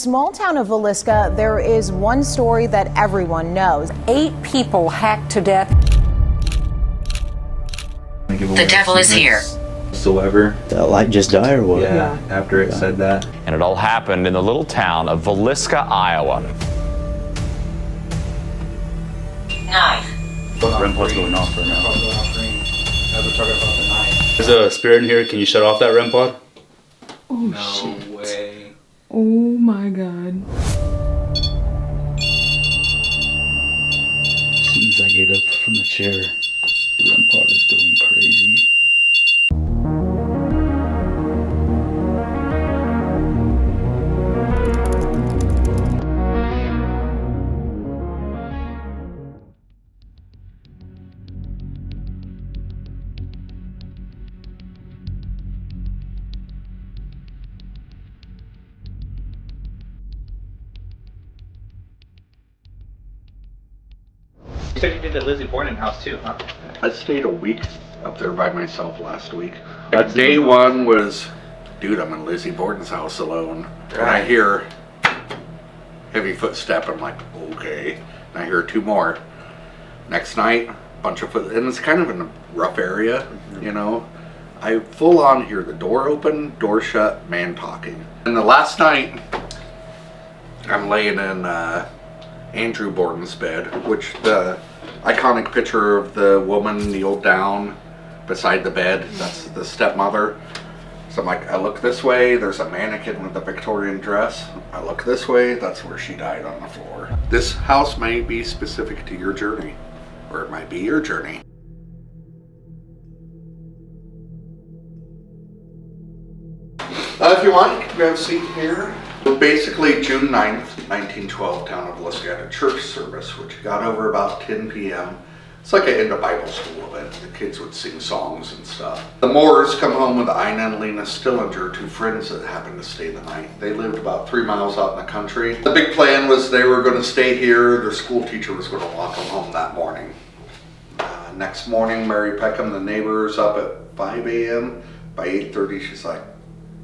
Small town of Villisca, there is one story that everyone knows. 8 people hacked to death. The devil is here. Whatsoever. That light just died or what? Yeah, after it said that. And it all happened in the little town of Villisca, Iowa. 9. REM pod's going off right now. There's a spirit in here. Can you shut off that REM pod? Oh, No shit. way. Oh my god. As soon as I get up from the chair, the REM pod is going crazy. You said you did the Lizzie Borden house too, huh? I stayed a week up there by myself last week. Day one was, dude, I'm in Lizzie Borden's house alone. And I hear heavy footstep. I'm like, okay. And I hear 2 more. Next night, bunch of foot, and it's kind of in a rough area, you know. I full on hear the door open, door shut, man talking. And the last night, I'm laying in Andrew Borden's bed, which the iconic picture of the woman kneeled down beside the bed, that's the stepmother. So I'm like, I look this way, there's a mannequin with a Victorian dress. I look this way, that's where she died on the floor. This house may be specific to your journey, or it might be your journey. If you want, you can grab a seat here. Basically, June 9th, 1912, town of Villisca had a church service, which got over about 10 p.m. It's like an end of Bible school event. The kids would sing songs and stuff. The Moores come home with Ina and Lena Stillinger, 2 friends that happened to stay the night. They lived about 3 miles out in the country. The big plan was they were going to stay here. Their school teacher was going to walk them home that morning. Next morning, Mary Peckham, the neighbor, is up at 5 a.m. By 8:30, she's like,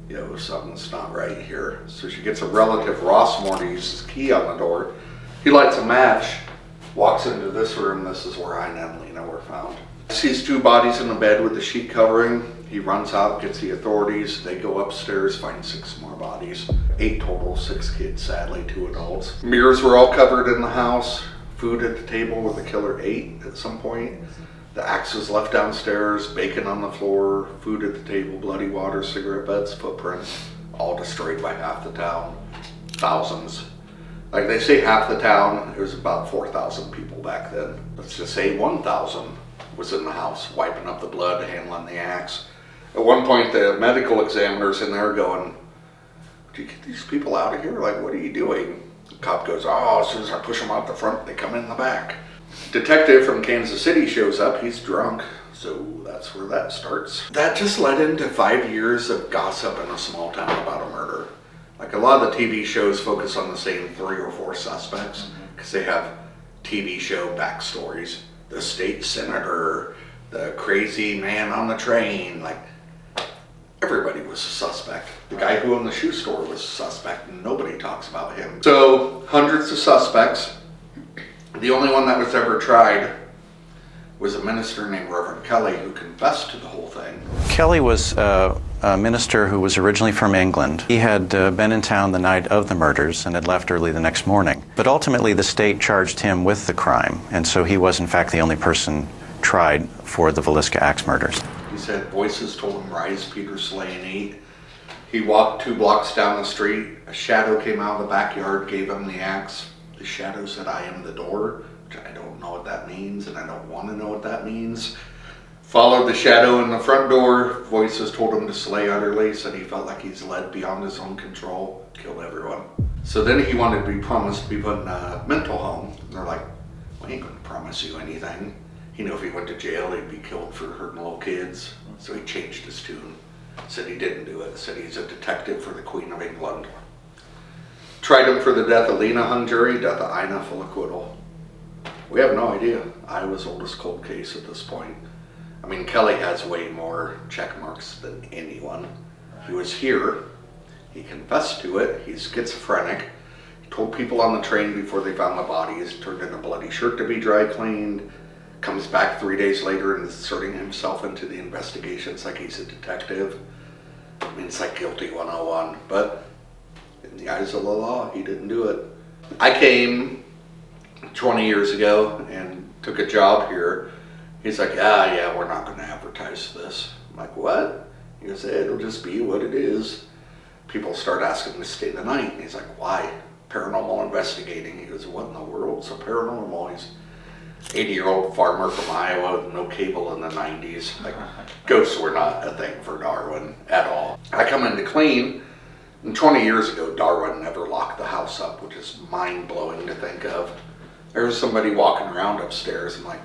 yo, something's not right here. So she gets a relative, Rossmore, to use his key on the door. He lights a match, walks into this room. This is where Ina and Lena were found. Sees 2 bodies in the bed with the sheet covering. He runs out, gets the authorities. They go upstairs, find 6 more bodies. 8 total, 6 kids, sadly, 2 adults. Mirrors were all covered in the house. Food at the table where the killer ate at some point. The axe was left downstairs, bacon on the floor, food at the table, bloody water, cigarette butts, footprints, all destroyed by half the town. Thousands. Like they say half the town, it was about 4,000 people back then. Let's just say 1,000 was in the house, wiping up the blood, handling the axe. At one point, the medical examiner's in there going, do you get these people out of here? Like, what are you doing? The cop goes, oh, as soon as I push them out the front, they come in the back. Detective from Kansas City shows up. He's drunk, so that's where that starts. That just led into 5 years of gossip in a small town about a murder. Like a lot of the TV shows focus on the same 3 or 4 suspects because they have TV show backstories. The state senator, the crazy man on the train, like everybody was a suspect. The guy who owned the shoe store was a suspect and nobody talks about him. So hundreds of suspects. The only one that was ever tried was a minister named Reverend Kelly who confessed to the whole thing. Kelly was a minister who was originally from England. He had been in town the night of the murders and had left early the next morning. But ultimately the state charged him with the crime, and so he was in fact the only person tried for the Villisca Axe murders. He said voices told him, rise, Peter, slay and eat. He walked 2 blocks down the street. A shadow came out of the backyard, gave him the axe. The shadow said, I am the door, which I don't know what that means, and I don't want to know what that means. Followed the shadow in the front door. Voices told him to slay utterly, said he felt like he's led beyond his own control, killed everyone. So then he wanted to be promised to be put in a mental home. And they're like, we ain't going to promise you anything. He knew if he went to jail, he'd be killed for hurting little kids. So he changed his tune. Said he didn't do it. Said he's a detective for the Queen of England. Tried him for the death of Lena, hung jury, death of Ina, full acquittal. We have no idea. Iowa's oldest cold case at this point. I mean, Kelly has way more check marks than anyone. He was here. He confessed to it. He's schizophrenic. He told people on the train before they found the bodies, turned in a bloody shirt to be dry cleaned, comes back 3 days later and inserting himself into the investigation. It's like he's a detective. I mean, it's like guilty 101, but in the eyes of the law, he didn't do it. I came 20 years ago and took a job here. He's like, yeah, we're not going to advertise this. I'm like, what? He goes, it'll just be what it is. People start asking him to stay the night. And he's like, why? Paranormal investigating. He goes, what in the world's a paranormal? He's 80-year-old farmer from Iowa with no cable in the 90s. Like, ghosts were not a thing for Darwin at all. I come in to clean, and 20 years ago, Darwin never locked the house up, which is mind-blowing to think of. There was somebody walking around upstairs. I'm like,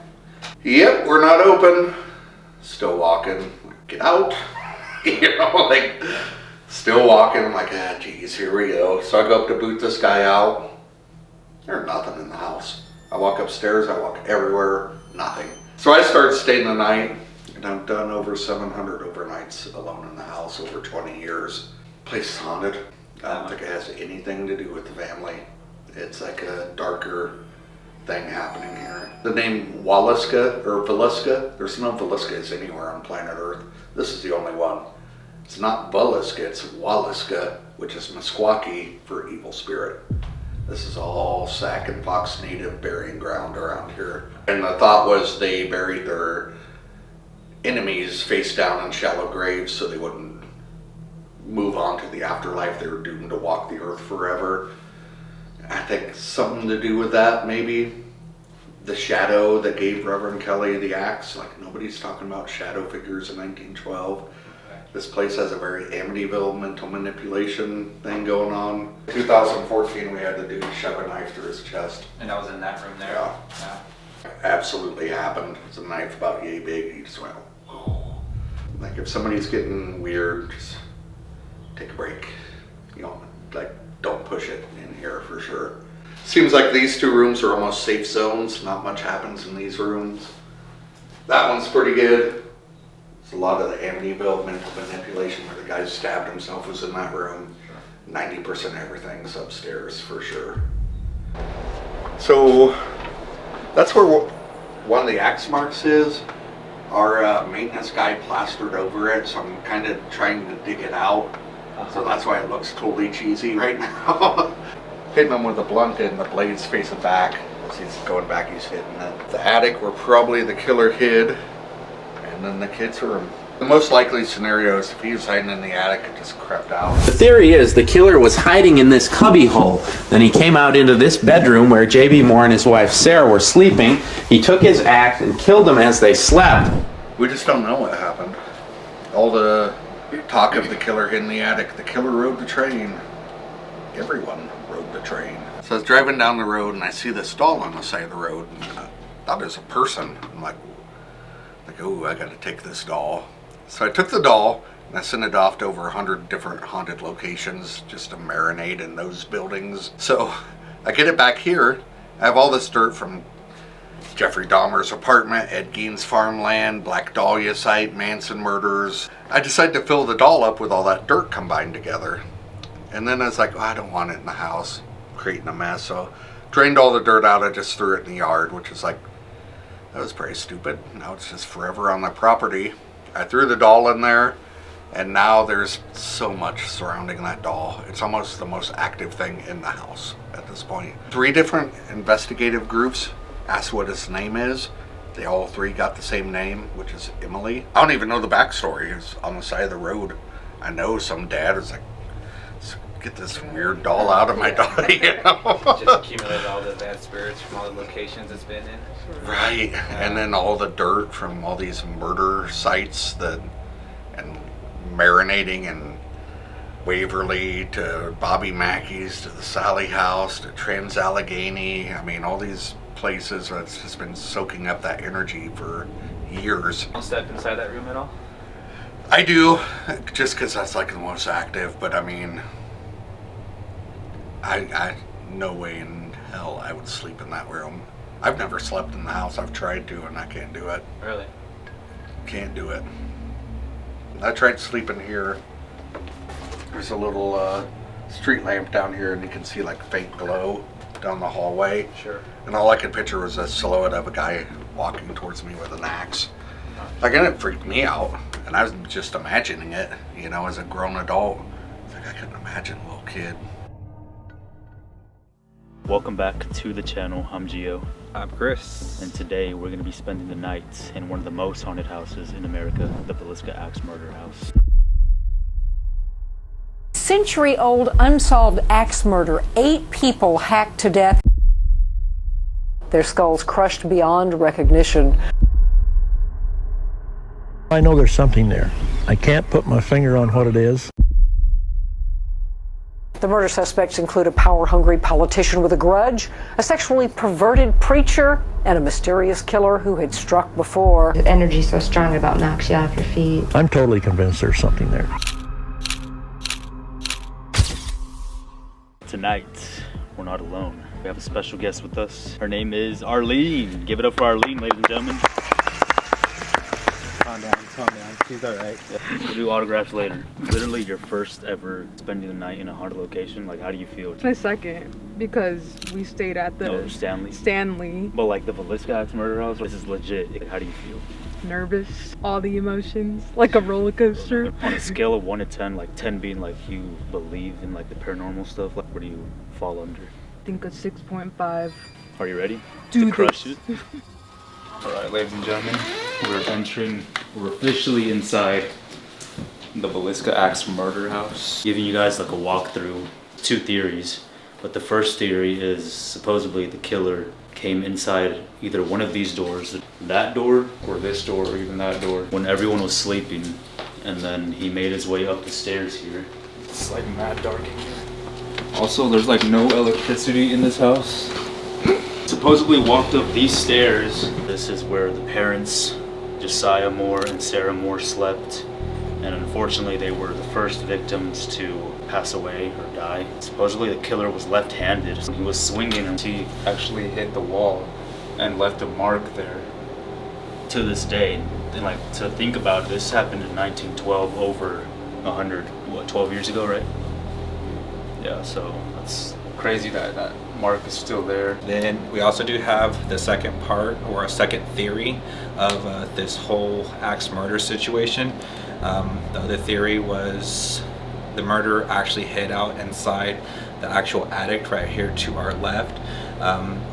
yep, we're not open. Still walking. Get out. You know, like, still walking. I'm like, geez, here we go. So I go up to boot this guy out. There's nothing in the house. I walk upstairs, I walk everywhere, nothing. So I start staying the night, and I've done over 700 overnights alone in the house over 20 years. Place is haunted. I don't think it has anything to do with the family. It's like a darker thing happening here. The name Villisca, there's no Villiscas anywhere on planet Earth. This is the only one. It's not Villisca, it's Villisca, which is Meskwaki for evil spirit. This is all Sac and Fox native burying ground around here. And the thought was they buried their enemies face down in shallow graves so they wouldn't move on to the afterlife. They were doomed to walk the earth forever. I think something to do with that, maybe. The shadow that gave Reverend Kelly the axe. Like, nobody's talking about shadow figures in 1912. This place has a very Amityville mental manipulation thing going on. 2014, we had the dude shove a knife through his chest. And that was in that room there? Yeah. Absolutely happened. It's a knife about yay big. He just went, whoa. Like, if somebody's getting weird, just take a break. You know, like, don't push it in here for sure. Seems like these two rooms are almost safe zones. Not much happens in these rooms. That one's pretty good. A lot of the Amityville mental manipulation where the guy stabbed himself was in that room. 90% everything's upstairs for sure. So that's where one of the axe marks is. Our maintenance guy plastered over it, so I'm kind of trying to dig it out. So that's why it looks totally cheesy right now. Hitting him with a blunt and the blade's facing back. As he's going back, he's hitting it. The attic where probably the killer hid. And then the kids' room. The most likely scenario is if he was hiding in the attic and just crept out. The theory is the killer was hiding in this cubby hole. Then he came out into this bedroom where J.B. Moore and his wife Sarah were sleeping. He took his axe and killed them as they slept. We just don't know what happened. All the talk of the killer in the attic. The killer rode the train. Everyone rode the train. So I was driving down the road and I see this doll on the side of the road. And I thought it was a person. I'm like, oh, I gotta take this doll. So I took the doll and I sent it off to over 100 different haunted locations just to marinate in those buildings. So I get it back here. I have all this dirt from Jeffrey Dahmer's apartment, Ed Gein's farmland, Black Dahlia site, Manson murders. I decided to fill the doll up with all that dirt combined together. And then I was like, I don't want it in the house, creating a mess. So drained all the dirt out, I just threw it in the yard, which is like, that was pretty stupid. Now it's just forever on the property. I threw the doll in there, and now there's so much surrounding that doll. It's almost the most active thing in the house at this point. 3 different investigative groups asked what his name is. They all 3 got the same name, which is Emily. I don't even know the backstory. It's on the side of the road. I know some dad is like, get this weird doll out of my dog, you know? Just accumulated all the bad spirits from all the locations it's been in. Right, and then all the dirt from all these murder sites and marinating in Waverly to Bobby Mackey's to the Sally House to Trans-Allegheny. I mean, all these places where it's just been soaking up that energy for years. Don't step inside that room at all? I do, just because that's like the most active, but I mean, I no way in hell I would sleep in that room. I've never slept in the house. I've tried to, and I can't do it. Really? Can't do it. I tried sleeping here. There's a little street lamp down here, and you can see like faint glow down the hallway. Sure. And all I could picture was a silhouette of a guy walking towards me with an axe. Like, and it freaked me out, and I was just imagining it, you know, as a grown adult. It's like I couldn't imagine a little kid. Welcome back to the channel. I'm Gio. I'm Chris. And today we're going to be spending the night in one of the most haunted houses in America, the Villisca Axe Murder House. Century-old unsolved axe murder. 8 people hacked to death. Their skulls crushed beyond recognition. I know there's something there. I can't put my finger on what it is. The murder suspects include a power-hungry politician with a grudge, a sexually perverted preacher, and a mysterious killer who had struck before. The energy's so strong it about knocks you off your feet. I'm totally convinced there's something there. Tonight, we're not alone. We have a special guest with us. Her name is Arlene. Give it up for Arlene, ladies and gentlemen. Calm down. She's alright. We'll do autographs later. Literally your first ever spending the night in a haunted location. Like, how do you feel? My second, because we stayed at the Stanley. But like the Villisca Axe Murder House, this is legit. Like, how do you feel? Nervous, all the emotions, like a roller coaster. On a scale of 1 to 10, like 10 being like you believe in like the paranormal stuff, like where do you fall under? I think a 6.5. Are you ready Do to crush this. it? Alright, ladies and gentlemen, we're officially inside the Villisca Axe Murder House. Giving you guys like a walkthrough, 2 theories. But the first theory is supposedly the killer came inside either one of these doors, that door or this door or even that door, when everyone was sleeping, and then he made his way up the stairs here. It's like mad dark in here. Also, there's like no electricity in this house. Supposedly walked up these stairs. This is where the parents, Josiah Moore and Sarah Moore, slept. And unfortunately, they were the first victims to pass away or die. Supposedly, the killer was left-handed. He was swinging and he actually hit the wall and left a mark there. To this day, and like to think about it, this happened in 1912, over 12 years ago, right? Yeah, so that's crazy that mark is still there. Then we also do have the second part, or a second theory of this whole axe murder situation. The other theory was the murderer actually hid out inside the actual attic right here to our left.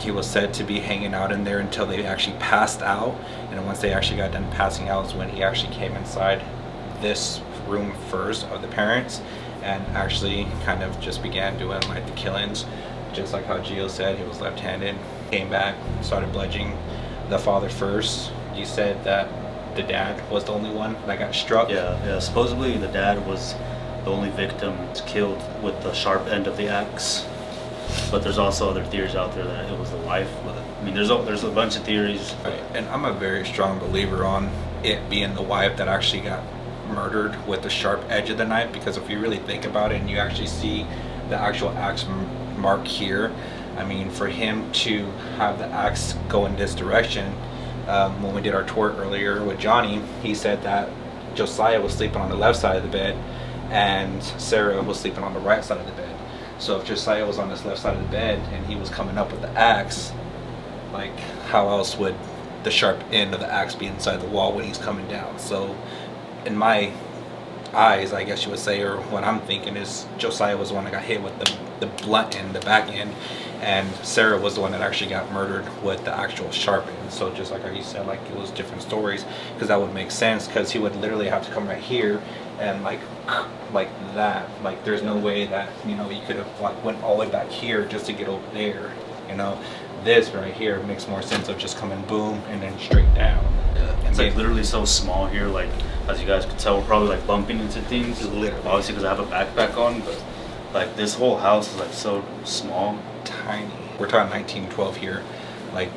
He was said to be hanging out in there until they actually passed out, and once they actually got done passing out is when he actually came inside this room first of the parents and actually kind of just began doing like the killings. Just like how Gio said, he was left-handed, came back, started bludgeoning the father first. You said that the dad was the only one that got struck? Yeah, supposedly the dad was the only victim killed with the sharp end of the axe. But there's also other theories out there that it was the wife. I mean, there's a bunch of theories. Right. And I'm a very strong believer on it being the wife that actually got murdered with the sharp edge of the knife, because if you really think about it and you actually see the actual axe mark here, I mean, for him to have the axe go in this direction, when we did our tour earlier with Johnny, he said that Josiah was sleeping on the left side of the bed and Sarah was sleeping on the right side of the bed. So if Josiah was on this left side of the bed and he was coming up with the axe, like how else would the sharp end of the axe be inside the wall when he's coming down? So in my eyes, I guess you would say, or what I'm thinking is Josiah was the one that got hit with the blunt end, the back end, and Sarah was the one that actually got murdered with the actual sharp end. So just like how you said, like it was different stories, because that would make sense, because he would literally have to come right here and like that. Like there's no way that, you know, you could have like went all the way back here just to get over there, you know. This right here makes more sense of just coming boom and then straight down. It's like literally so small here, like as you guys could tell, we're probably like bumping into things, literally, obviously because I have a backpack on, but like this whole house is like so small, tiny. We're talking 1912 here. Like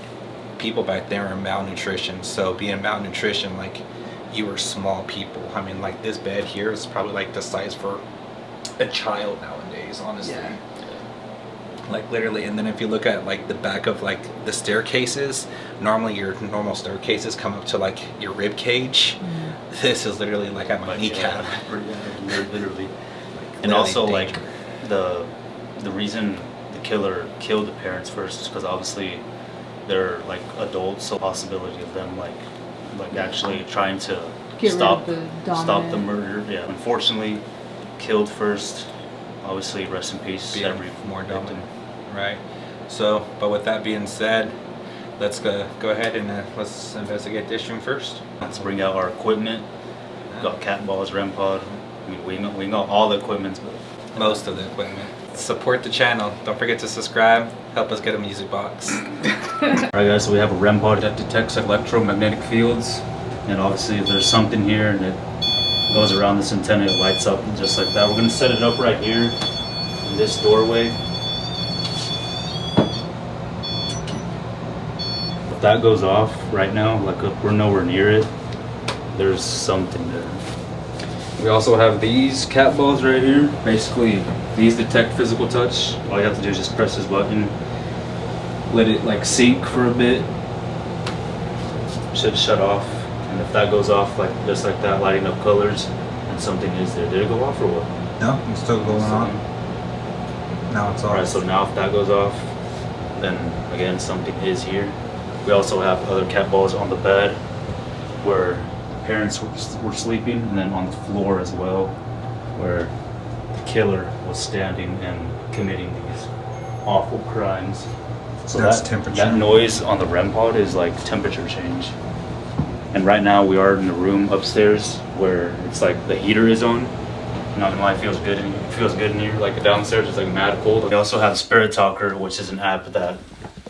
people back there are malnutrition, so being malnutrition, like you were small people. I mean, like this bed here is probably like the size for a child nowadays, honestly. Yeah. Like literally. And then if you look at like the back of like the staircases, normally your normal staircases come up to like your rib cage. This is literally like at my kneecap. Yeah, literally. And also, like, the reason the killer killed the parents first is because obviously they're like adults, so possibility of them like actually trying to stop the murder. Yeah, unfortunately, killed first. Obviously, rest in peace. Every more dominant, right? So, but with that being said, let's go ahead and let's investigate this room first. Let's bring out our equipment. We got cat balls, REM pod. I mean, we got all the equipment, but most of the equipment. Support the channel. Don't forget to subscribe. Help us get a music box. Alright guys, so we have a REM pod that detects electromagnetic fields, and obviously if there's something here and it goes around this antenna, it lights up just like that. We're gonna set it up right here in this doorway. If that goes off right now, like if we're nowhere near it, there's something there. We also have these cat balls right here. Basically, these detect physical touch. All you have to do is just press this button, let it like sink for a bit. Should shut off, and if that goes off, like just like that, lighting up colors, and something is there. Did it go off or what? No, it's still going on. Now it's off. Alright, so now if that goes off, then again something is here. We also have other cat balls on the bed where parents were sleeping, and then on the floor as well, where the killer was standing and committing these awful crimes. So that's temperature. That noise on the REM pod is like temperature change. And right now we are in the room upstairs where it's like the heater is on. Not gonna lie, it feels good in here. Like downstairs it's like mad cold. We also have Spirit Talker, which is an app that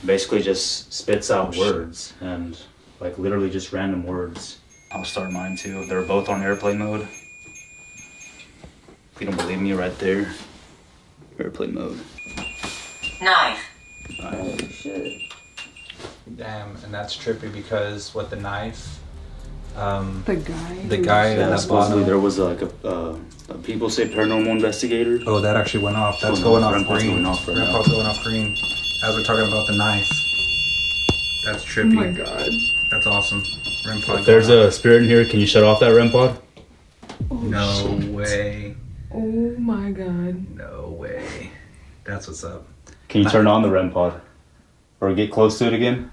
basically just spits out words and like literally just random words. I'll start mine too. They're both on airplane mode. If you don't believe me, right there. Airplane mode. Knife. Oh shit. Damn, and that's trippy because with the knife, the guy yeah, supposedly there was like a people say paranormal investigator. Oh, that actually went off. That's going off green. Going off right now. REM going off green. As we're talking about the knife. That's trippy. Oh my god. That's awesome. REM pod. If there's a spirit in here, can you shut off that REM pod? No way. Oh my god. No way. That's what's up. Can you turn on the REM pod? Or get close to it again?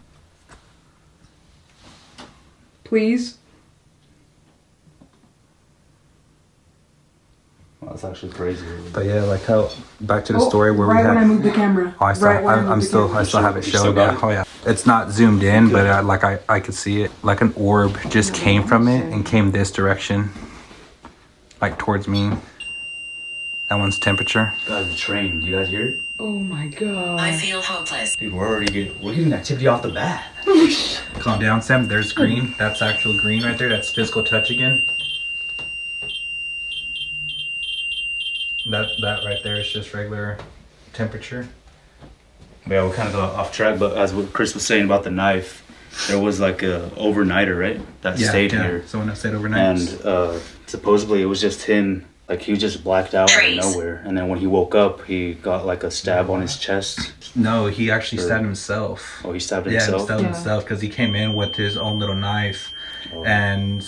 Please? Well, that's actually crazy. But yeah, like how back to the story where right we had. when I moved the camera. Oh, I still, I still have it showed. Yeah. Oh yeah. It's not zoomed in, but I could see it. Like an orb just came from it and came this direction, like towards me. That one's temperature. God, the train. Do you guys hear it? Oh my god. I feel hopeless. Dude, we're getting activity off the bat. Calm down, Sam. There's green. That's actual green right there. That's physical touch again. That right there is just regular temperature. Yeah, we kind of got off track, but as what Chris was saying about the knife, there was like a overnighter, right? That stayed here. Someone that stayed overnight. And supposedly it was just him. Like he just blacked out out of nowhere, and then when he woke up, he got like a stab on his chest. No, he actually stabbed himself. Oh, he stabbed himself. Yeah, he stabbed himself because he came in with his own little knife, and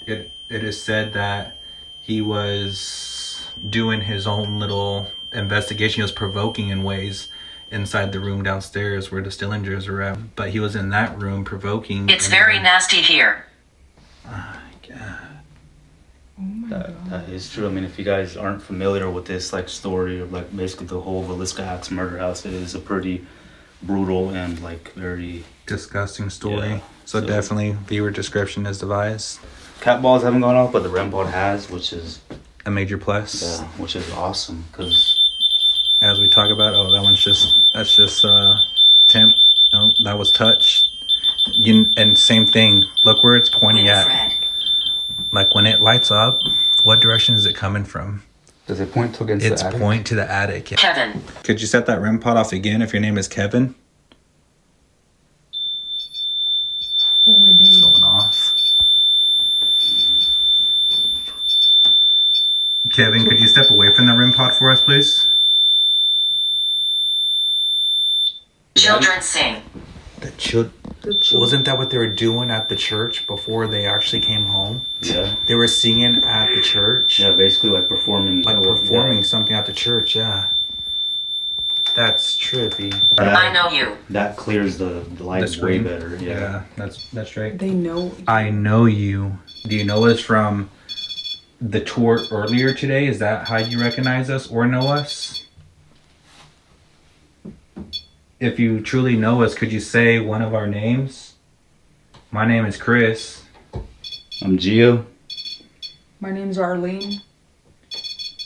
it is said that he was doing his own little investigation. He was provoking in ways inside the room downstairs where the Stillingers are at, but he was in that room provoking. It's very nasty here. Oh my god. That is true. I mean, if you guys aren't familiar with this like story of like basically the whole Villisca Axe murder house, it is a pretty brutal and like very disgusting story. Yeah. So definitely viewer description is devised. Cat balls haven't gone off, but the REM pod has, which is a major plus. Yeah, which is awesome because as we talk about, that's just temp. No, that was touch. And same thing. Look where it's pointing at. Like when it lights up, what direction is it coming from? Does it point against the attic? It's point to the attic. Yeah. Kevin. Could you set that REM pod off again if your name is Kevin? Oh, it It's going off. Kevin, could you step away from the REM pod for us, please? Children sing. Wasn't that what they were doing at the church before they actually came home? Yeah. They were singing at the church. Yeah, basically like performing. Like performing something at the church, yeah. That's trippy. I know you. That clears the light The screen way better. Yeah. That's right. They know. I know you. Do you know us from the tour earlier today? Is that how you recognize us or know us? If you truly know us, could you say one of our names? My name is Chris. I'm Gio. My name's Arlene.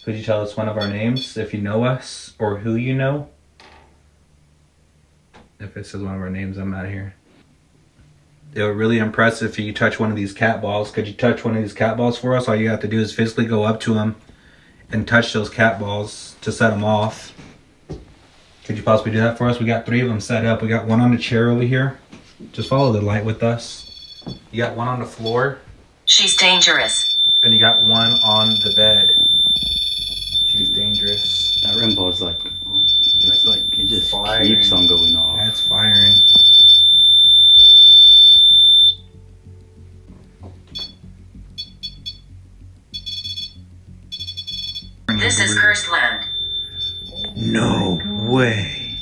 Could you tell us one of our names if you know us or who you know? If it says one of our names, I'm out of here. It would really impress if you touch one of these cat balls. Could you touch one of these cat balls for us? All you have to do is physically go up to them and touch those cat balls to set them off. Could you possibly do that for us? We got 3 of them set up. We got one on the chair over here. Just follow the light with us. You got one on the floor. She's dangerous. And you got one on the bed. She's dangerous. That REM pod's like, it's like it just firing. keeps on going off. That's firing. This is cursed land. No way.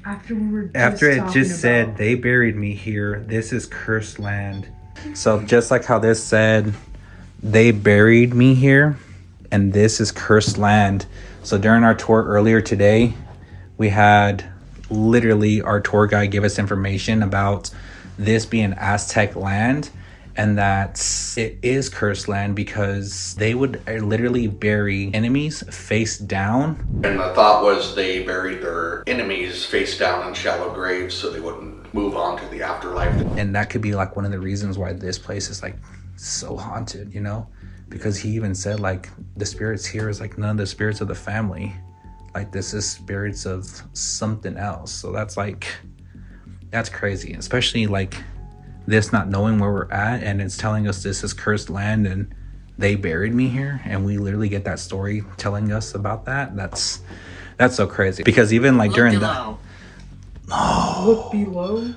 After it just said they buried me here, this is cursed land. So just like how this said they buried me here and this is cursed land. So during our tour earlier today, we had literally our tour guide give us information about this being Aztec land and that it is cursed land because they would literally bury enemies face down. And the thought was they buried their enemies face down in shallow graves so they wouldn't move on to the afterlife. And that could be like one of the reasons why this place is like so haunted, you know? Because he even said like the spirits here is like none of the spirits of the family. Like this is spirits of something else. So that's crazy. Especially like this not knowing where we're at and it's telling us this is cursed land and they buried me here and we literally get that story telling us about that. That's so crazy. Because even like during that. Look below?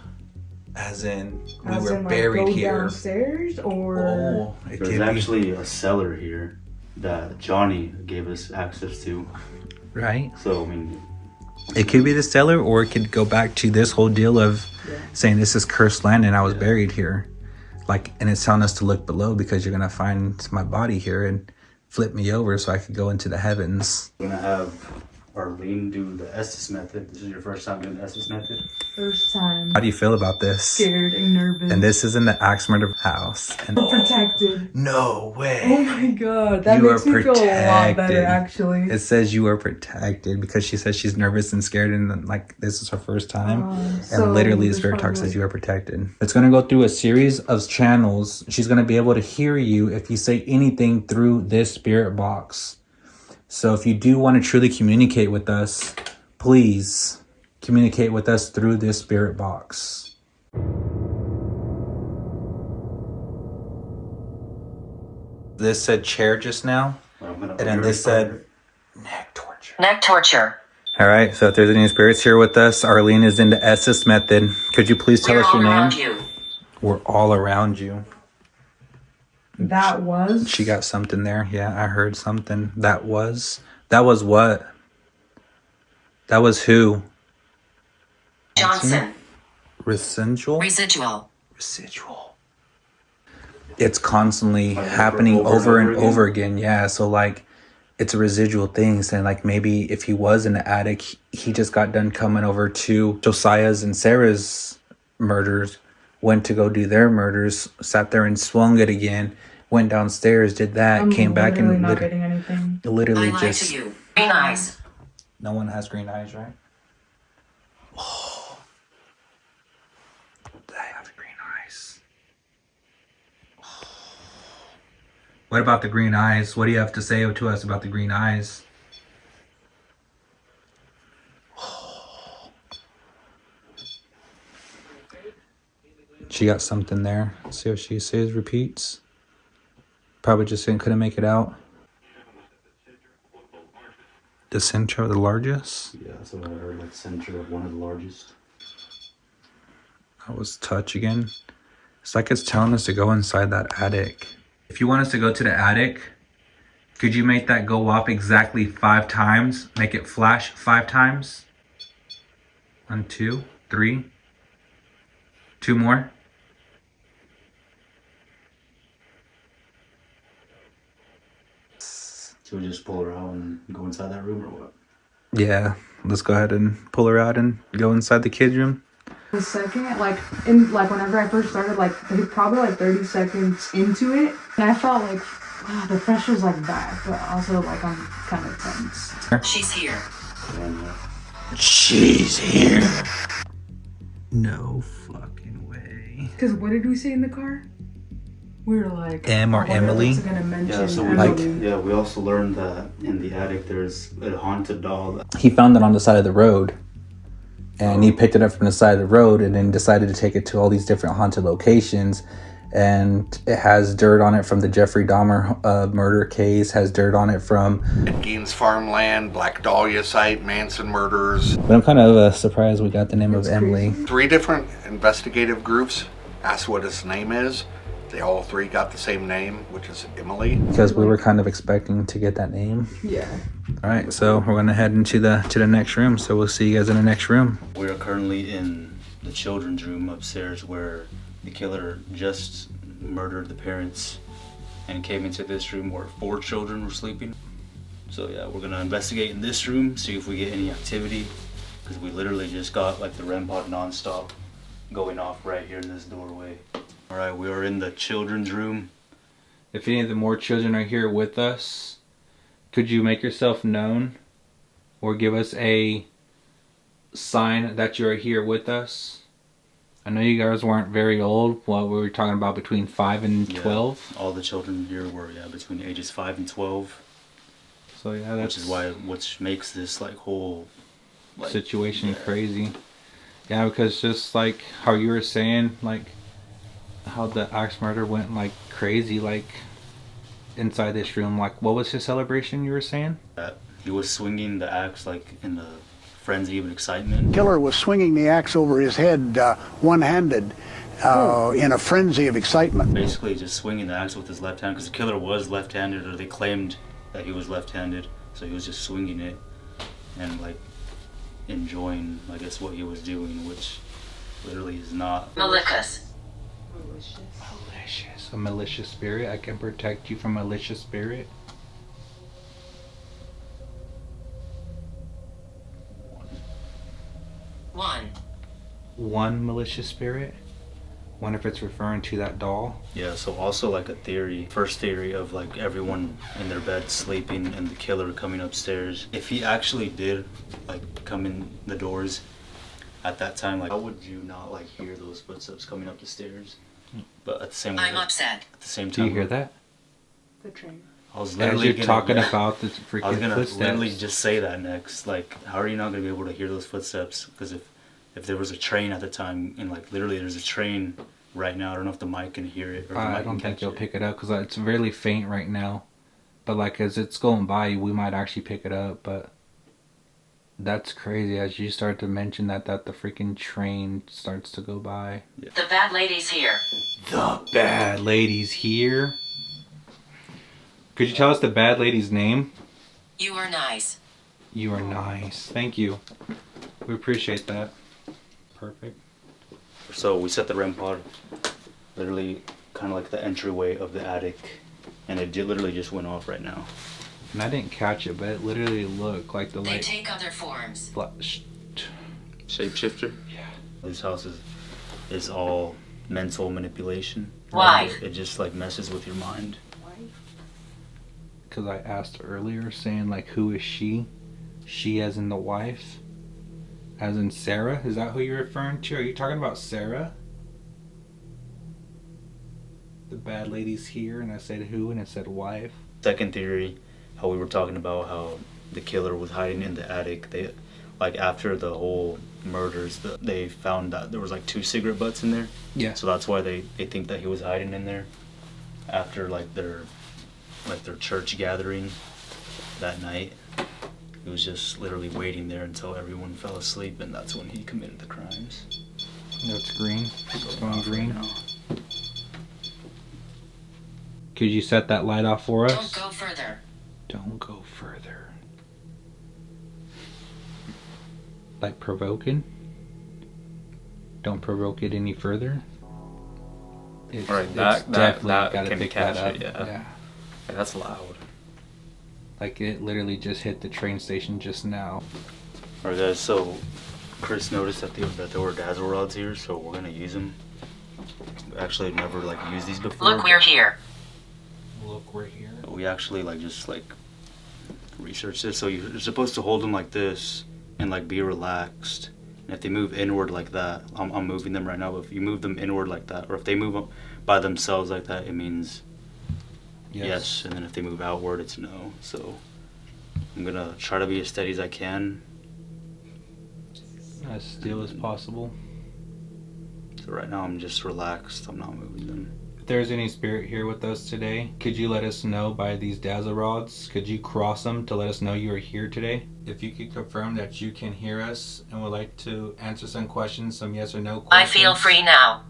As in we As were in, like, buried go here. downstairs or There's actually a cellar here that Johnny gave us access to. Right? So I mean, it could be the cellar or it could go back to this whole deal of saying this is cursed land and I was buried here. Like, and it's telling us to look below because you're going to find my body here and flip me over so I could go into the heavens. we're gonna have Arlene do the Estes method. This is your first time doing the Estes method? first time? How do you feel about this? Scared and nervous. And this is in the Axe Murder house. And protected. no way. Oh my god, that makes me feel a lot better actually. It says you are protected because she says she's nervous and scared and like this is her first time. And literally the spirit talk says you are protected. It's going to go through a series of channels. She's going to be able to hear you if you say anything through this spirit box. So if you do want to truly communicate with us, please communicate with us through this spirit box. This said chair just now, and then this said neck torture. Neck torture. All right, so if there's any spirits here with us, Arlene is into Estes method. Could you please tell We're us all your name? around you. We're all around you. That was? She got something there. Yeah, I heard something. That was what? That was who? Johnson. Residual? Residual. It's constantly happening over and over again. Yeah, so like it's a residual thing. Saying like maybe if he was in the attic, he just got done coming over to Josiah's and Sarah's murders, went to go do their murders, sat there and swung it again, went downstairs, did that, came back and not getting anything. literally I lied just... to you. Green eyes. No one has green eyes, right? Oh. I have green eyes. Oh. What about the green eyes? What do you have to say to us about the green eyes? Oh. She got something there. Let's see what she says, repeats. Probably just couldn't make it out. The center of the largest? Yeah, that's what I heard, like center of one of the largest. That was touch again. It's like it's telling us to go inside that attic. If you want us to go to the attic, could you make that go up exactly 5 times? Make it flash 5 times? 1, 2, 3. 2 more. Should we just pull her out and go inside that room or what? Yeah, let's go ahead and pull her out and go inside the kids' room. The second, whenever I first started, probably 30 seconds into it, and I felt like, wow, the pressure's back, but also I'm kind of tense. She's here. She's here. No fucking way. Because what did we say in the car? We were like, M or Emily? Gonna mention Yeah, so Emily. we also learned that in the attic there's a haunted doll. He found it on the side of the road. And he picked it up from the side of the road and then decided to take it to all these different haunted locations. And it has dirt on it from the Jeffrey Dahmer murder case, has dirt on it from Gene's farmland, Black Dahlia site, Manson murders. But I'm kind of surprised we got the name of Emily. 3 different investigative groups asked what his name is. They all 3 got the same name, which is Emily. Because we were kind of expecting to get that name. Yeah. All right, so we're gonna head into the next room. So we'll see you guys in the next room. We are currently in the children's room upstairs where the killer just murdered the parents and came into this room where 4 children were sleeping. So yeah, we're gonna investigate in this room, see if we get any activity, because we literally just got the REM pod nonstop going off right here in this doorway. All right, we are in the children's room. If any of the more children are here with us, could you make yourself known or give us a sign that you're here with us? I know you guys weren't very old. Well, we were talking about between 5 and 12. All the children here were between ages 5 and 12. So yeah, that's which makes this whole situation crazy. Yeah, because just how you were saying, how the axe murder went crazy, inside this room. What was his celebration you were saying? He was swinging the axe in a frenzy of excitement. Killer was swinging the axe over his head one-handed in a frenzy of excitement. Basically just swinging the axe with his left hand, because the killer was left-handed, or they claimed that he was left-handed, so he was just swinging it and enjoying, I guess, what he was doing, which literally is not Malicious. A malicious spirit. I can protect you from malicious spirit. One malicious spirit. Wonder if it's referring to that doll. Yeah, so also a theory, first theory of everyone in their bed sleeping and the killer coming upstairs. If he actually did come in the doors at that time, how would you not hear those footsteps coming up the stairs? But at the same I'm upset. At the same time, do you hear that? The train. I was literally As you're talking about the freaking I was gonna footsteps. literally just say that next. How are you not gonna be able to hear those footsteps? Because if there was a train at the time, and literally there's a train right now, I don't know if the mic can hear it. Or I don't think you'll pick it up because it's really faint right now. But as it's going by, we might actually pick it up. But that's crazy as you start to mention that the freaking train starts to go by. The bad lady's here. The bad lady's here? Could you tell us the bad lady's name? You are nice. You are nice. Thank you. We appreciate that. Perfect. So we set the REM pod literally kind of the entryway of the attic, and it literally just went off right now. And I didn't catch it, but it literally looked like the They light take other forms. flashed. Shapeshifter? Yeah. This house is all mental manipulation. Why? It just messes with your mind. Because I asked earlier saying who is she? She as in the wife? As in Sarah? Is that who you're referring to? Are you talking about Sarah? The bad lady's here, and I said who, and it said wife. Second theory, how we were talking about how the killer was hiding in the attic. They, after the whole murders, they found that there was 2 cigarette butts in there. Yeah. So that's why they think that he was hiding in there after their church gathering that night. He was just literally waiting there until everyone fell asleep, and that's when he committed the crimes. No, it's green. It's going green. Could you set that light off for us? Don't go further. Don't go further. Like provoking? Don't provoke it any further. It's, Right, that gotta can pick catch that it, up. yeah. That's loud. Like it literally just hit the train station just now. Alright guys, so Chris noticed that there were dazzle rods here, so we're gonna use them. Actually never like used these before. Look, we're here. Look, we're here. We actually just researched this. So you're supposed to hold them like this and like be relaxed. And if they move inward like that, I'm moving them right now, but if you move them inward like that, or if they move up by themselves like that, it means yes. And then if they move outward, it's no. So I'm gonna try to be as steady as I can. As still as possible. So right now I'm just relaxed. I'm not moving them. If there's any spirit here with us today, could you let us know by these dazzle rods? Could you cross them to let us know you are here today? If you could confirm that you can hear us and would like to answer some questions, some yes or no questions. I feel free now.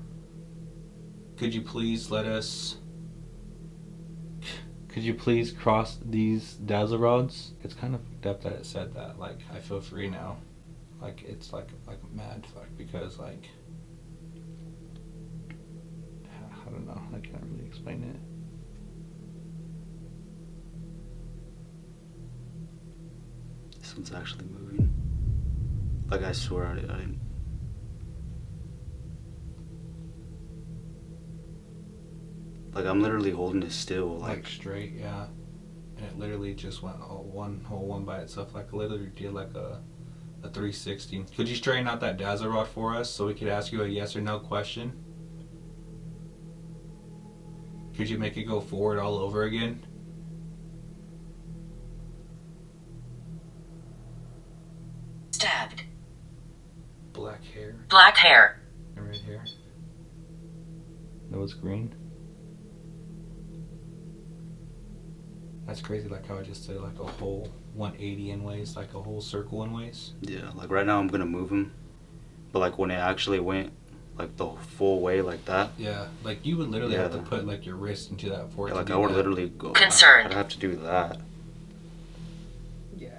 Could you please cross these dazzle rods? It's kind of fucked up that it said that. Like, I feel free now. Like, it's like mad fuck because like, I don't know. I can't really explain it. This one's actually moving. Like I swear I didn't. Like I'm literally holding it still. Like straight, yeah. And it literally just went one by itself. Like literally did like a 360. Could you straighten out that dazzle rod for us so we could ask you a yes or no question? Could you make it go forward all over again? Stabbed. Black hair. Black hair. And red hair. That was green. That's crazy, like how I just did like a whole 180 in ways, like a whole circle in ways. Yeah, like right now I'm gonna move him, but like when it actually went like the full way like that. Yeah, like you would literally have to put like your wrist into that for it. Yeah, like to I would that. literally go. Concerned. I'd have to do that. Yeah,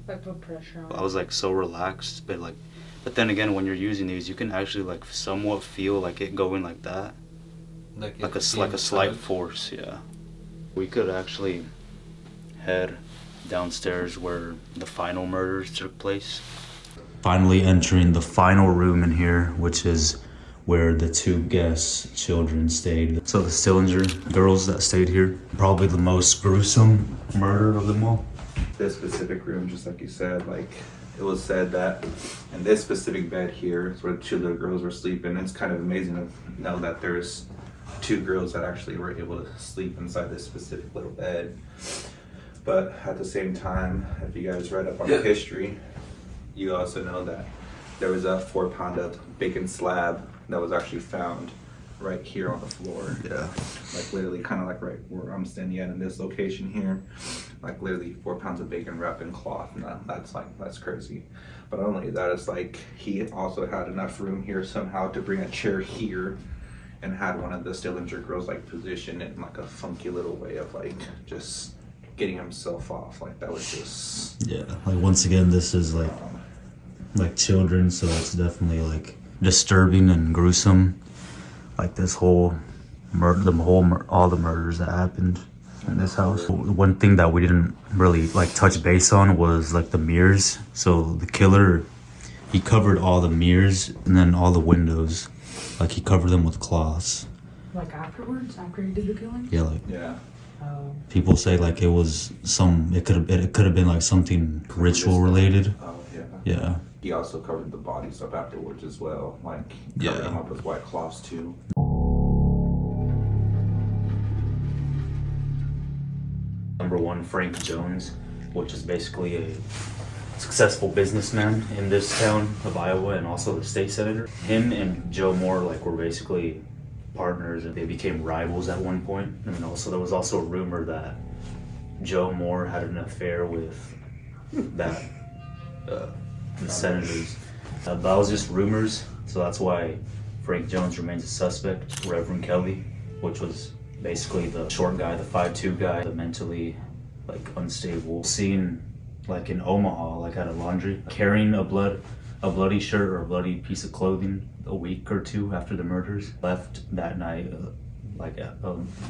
like put pressure on. I was like so relaxed, but then again, when you're using these, you can actually like somewhat feel like it going like that, like a slight force. Yeah, we could actually head downstairs where the final murders took place. Finally entering the final room in here, which is where the two guests' children stayed. So the Stillinger girls that stayed here, probably the most gruesome murder of them all. This specific room, just like you said, like it was said that in this specific bed here is where the two little girls were sleeping. It's kind of amazing to know that there's two girls that actually were able to sleep inside this specific little bed. But at the same time, if you guys read up on the history, you also know that there was a 4-pound of bacon slab that was actually found right here on the floor. Yeah. Like literally kind of like right where I'm standing at in this location here. Like literally 4 pounds of bacon wrapped in cloth. And that's crazy. But not only that, it's like he also had enough room here somehow to bring a chair here and had one of the Stillinger girls like positioned in like a funky little way of like just getting himself off. Like that was just... Yeah, like once again, this is like children, so it's definitely like disturbing and gruesome. Like this whole all the murders that happened in this house. One thing that we didn't really like touch base on was like the mirrors. So the killer, he covered all the mirrors and then all the windows. Like he covered them with cloths. Like afterwards, after he did the killing? Yeah, like yeah. People say like it was it could have been like something ritual related. Oh yeah. Yeah. He also covered the bodies up afterwards as well. Like covered them up with white cloths too. Number one, Frank Jones, which is basically a successful businessman in this town of Iowa and also the state senator. Him and Joe Moore were basically partners, and they became rivals at one point. And also there was also a rumor that Joe Moore had an affair with the senators. That was just rumors. So that's why Frank Jones remains a suspect. Reverend Kelly, which was basically the short guy, the 5'2" guy, the mentally unstable, seen in Omaha, at a laundry, carrying a bloody shirt or a bloody piece of clothing a week or two after the murders. Left that night,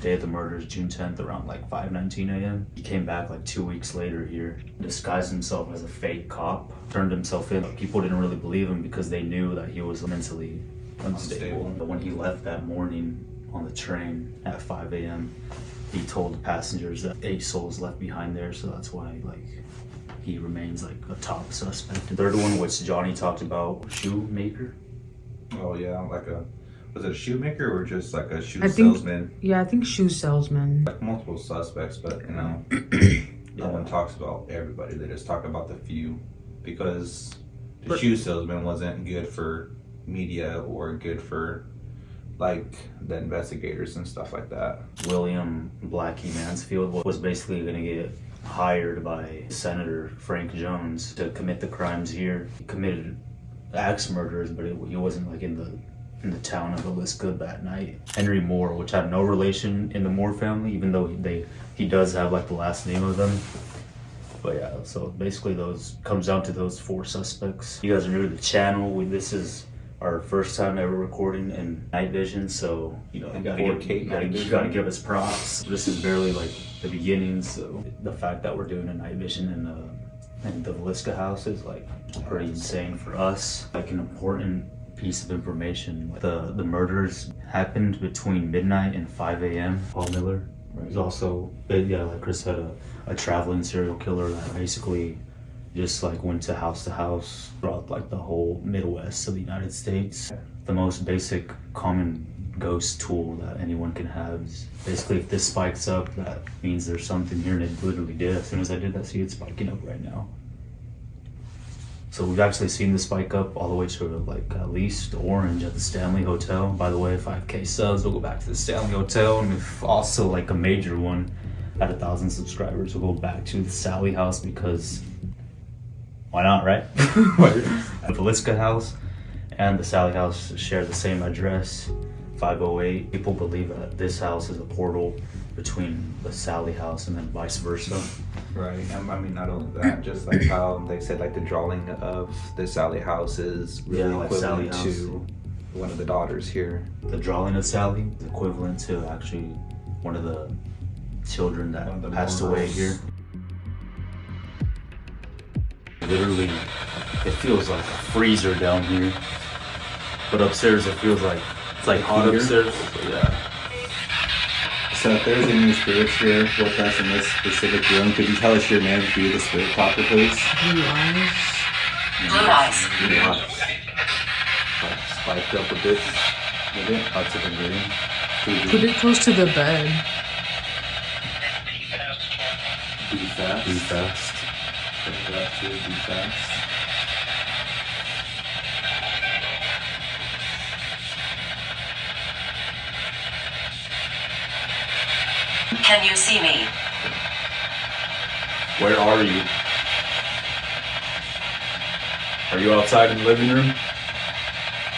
day of the murders, June 10th, around 5:19 a.m. He came back 2 weeks later here, disguised himself as a fake cop, turned himself in. People didn't really believe him because they knew that he was mentally unstable. But when he left that morning on the train at 5 a.m., he told the passengers that 8 souls left behind there, so that's why he remains a top suspect. The third one, which Johnny talked about, shoemaker. Oh yeah, was it a shoemaker or just a shoe salesman? Yeah, I think shoe salesman. Multiple suspects, but no one talks about everybody. They just talk about the few, because the shoe salesman wasn't good for media or good for the investigators and stuff like that. William Blackie Mansfield was basically going to get hired by Senator Frank Jones to commit the crimes here. He committed axe murders, but he wasn't in the town of Villisca that night. Henry Moore, which had no relation in the Moore family, even though he does have the last name of them. But yeah, so basically those comes down to those 4 suspects. You guys are new to the channel. This is our first time ever recording in night vision, so you gotta give us props. This is barely the beginning, so the fact that we're doing a night vision in the Villisca house is pretty insane for us. An important piece of information: the murders happened between midnight and 5 a.m. Paul Miller is also, like Chris said, a traveling serial killer that basically just went to house throughout the whole Midwest of the United States. The most basic common ghost tool that anyone can have is basically, if this spikes up, that means there's something here, and it literally did. As soon as I did that, see, it's spiking up right now. So we've actually seen the spike up all the way to at least orange at the Stanley Hotel. By the way, 5K subs, we'll go back to the Stanley Hotel, and if also a major one at 1,000 subscribers, we'll go back to the Sally House, because why not, right? The Villisca House and the Sally House share the same address, 508. People believe that this house is a portal between the Sally House and then vice versa. Right. I mean, not only that, just how they said the drawing of the Sally House is really equivalent to one of the daughters here. The drawing of Sally is equivalent to actually one of the children that passed away here. Literally, it feels like a freezer down here, but upstairs it feels it's hot upstairs. Yeah. So if there's any spirits here with us in this specific room, could you tell us your name, be the spirit talker, please? Blue eyes. Blue eyes. Spiked up a bit. Out to the green. Put it close to the bed. Be fast. Be fast. Be fast. Can you see me? Where are you? Are you outside in the living room?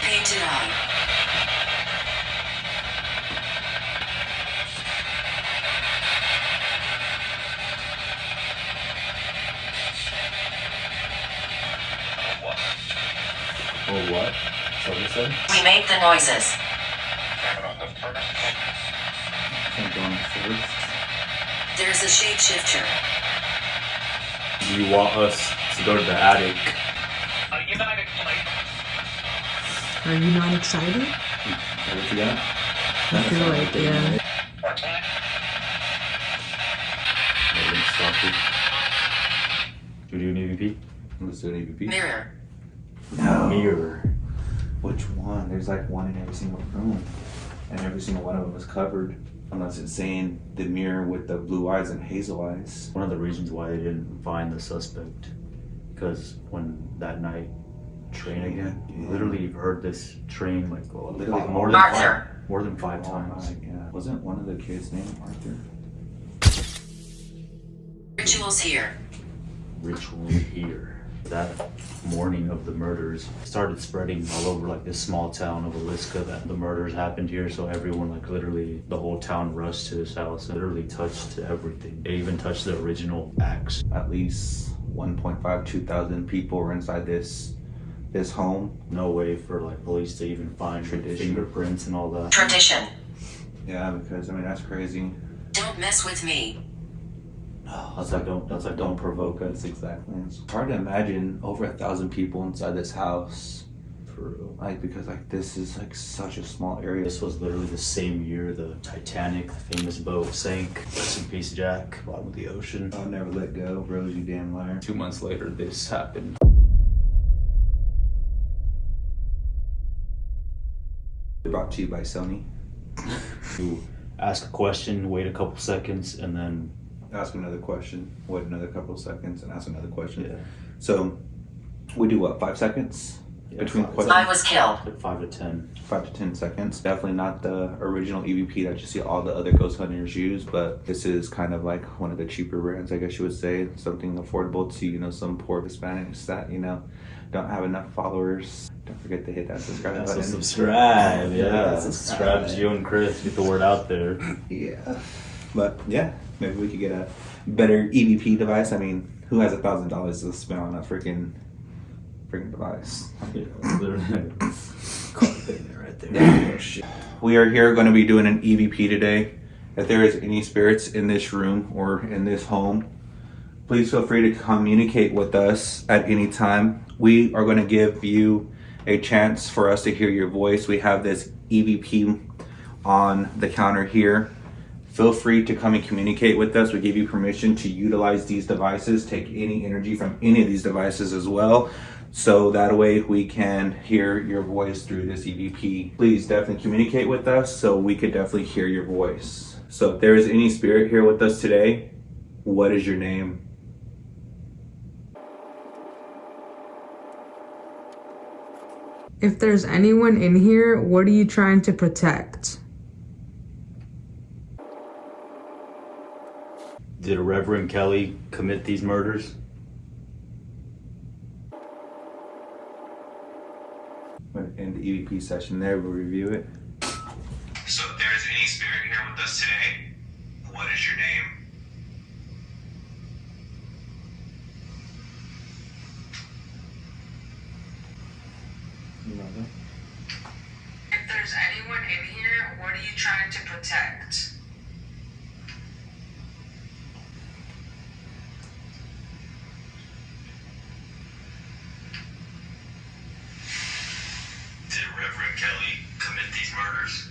Painted eye. Or what? Is that what you said? We made the noises. There's a shapeshifter. Do you want us to go to the attic? Are you not excited? What you got? I feel like, yeah. Do we do an EVP? Let's do an EVP. Mirror. No. Mirror. Which one? There's one in every single room, and every single one of them is covered, unless it's saying the mirror with the blue eyes and hazel eyes. One of the reasons why they didn't find the suspect, because when that night train again, you literally heard this train literally more than five times. Yeah. Wasn't one of the kids named Arthur? Rituals here. Ritual here. That morning of the murders started spreading all over like this small town of Villisca that the murders happened here. So everyone, like literally the whole town rushed to this house. It literally touched everything. They even touched the original axe. At least 1.5, 2,000 people were inside this home. No way for like police to even find fingerprints and all that. Tradition. Yeah, because I mean that's crazy. Don't mess with me. That's like don't provoke us. Exactly. It's hard to imagine over 1,000 people inside this house. For real. Like because like this is like such a small area. This was literally the same year the Titanic, the famous boat, sank. Rest in peace, Jack. Bottom of the ocean. I'll never let go, Rose, you damn liar. 2 months later, this happened. Brought to you by Sony. You ask a question, wait a couple seconds, and then ask another question, wait another couple of seconds, and ask another question. Yeah. So we do what, 5 seconds? Yeah, between questions? I was killed. Like 5 to 10. 5 to 10 seconds. Definitely not the original EVP that you see all the other ghost hunters use, but this is kind of like one of the cheaper brands, I guess you would say. Something affordable to, you know, some poor Hispanics that, you know, don't have enough followers. Don't forget to hit that subscribe button. So subscribe, yeah. Subscribe to you and Chris. Get the word out there. Yeah. But yeah, maybe we could get a better EVP device. I mean, who has $1,000 to spend on a freaking device? Yeah, literally. Right there. We are here going to be doing an EVP today. If there is any spirits in this room or in this home, please feel free to communicate with us at any time. We are going to give you a chance for us to hear your voice. We have this EVP on the counter here. Feel free to come and communicate with us. We give you permission to utilize these devices, take any energy from any of these devices as well. So that way we can hear your voice through this EVP. Please definitely communicate with us so we could definitely hear your voice. So if there is any spirit here with us today, what is your name? If there's anyone in here, what are you trying to protect? Did Reverend Kelly commit these murders? In the EVP session there, we'll review it. So if there is any spirit here with us today, what is your name? If there's anyone in here, what are you trying to protect? Did Reverend Kelly commit these murders?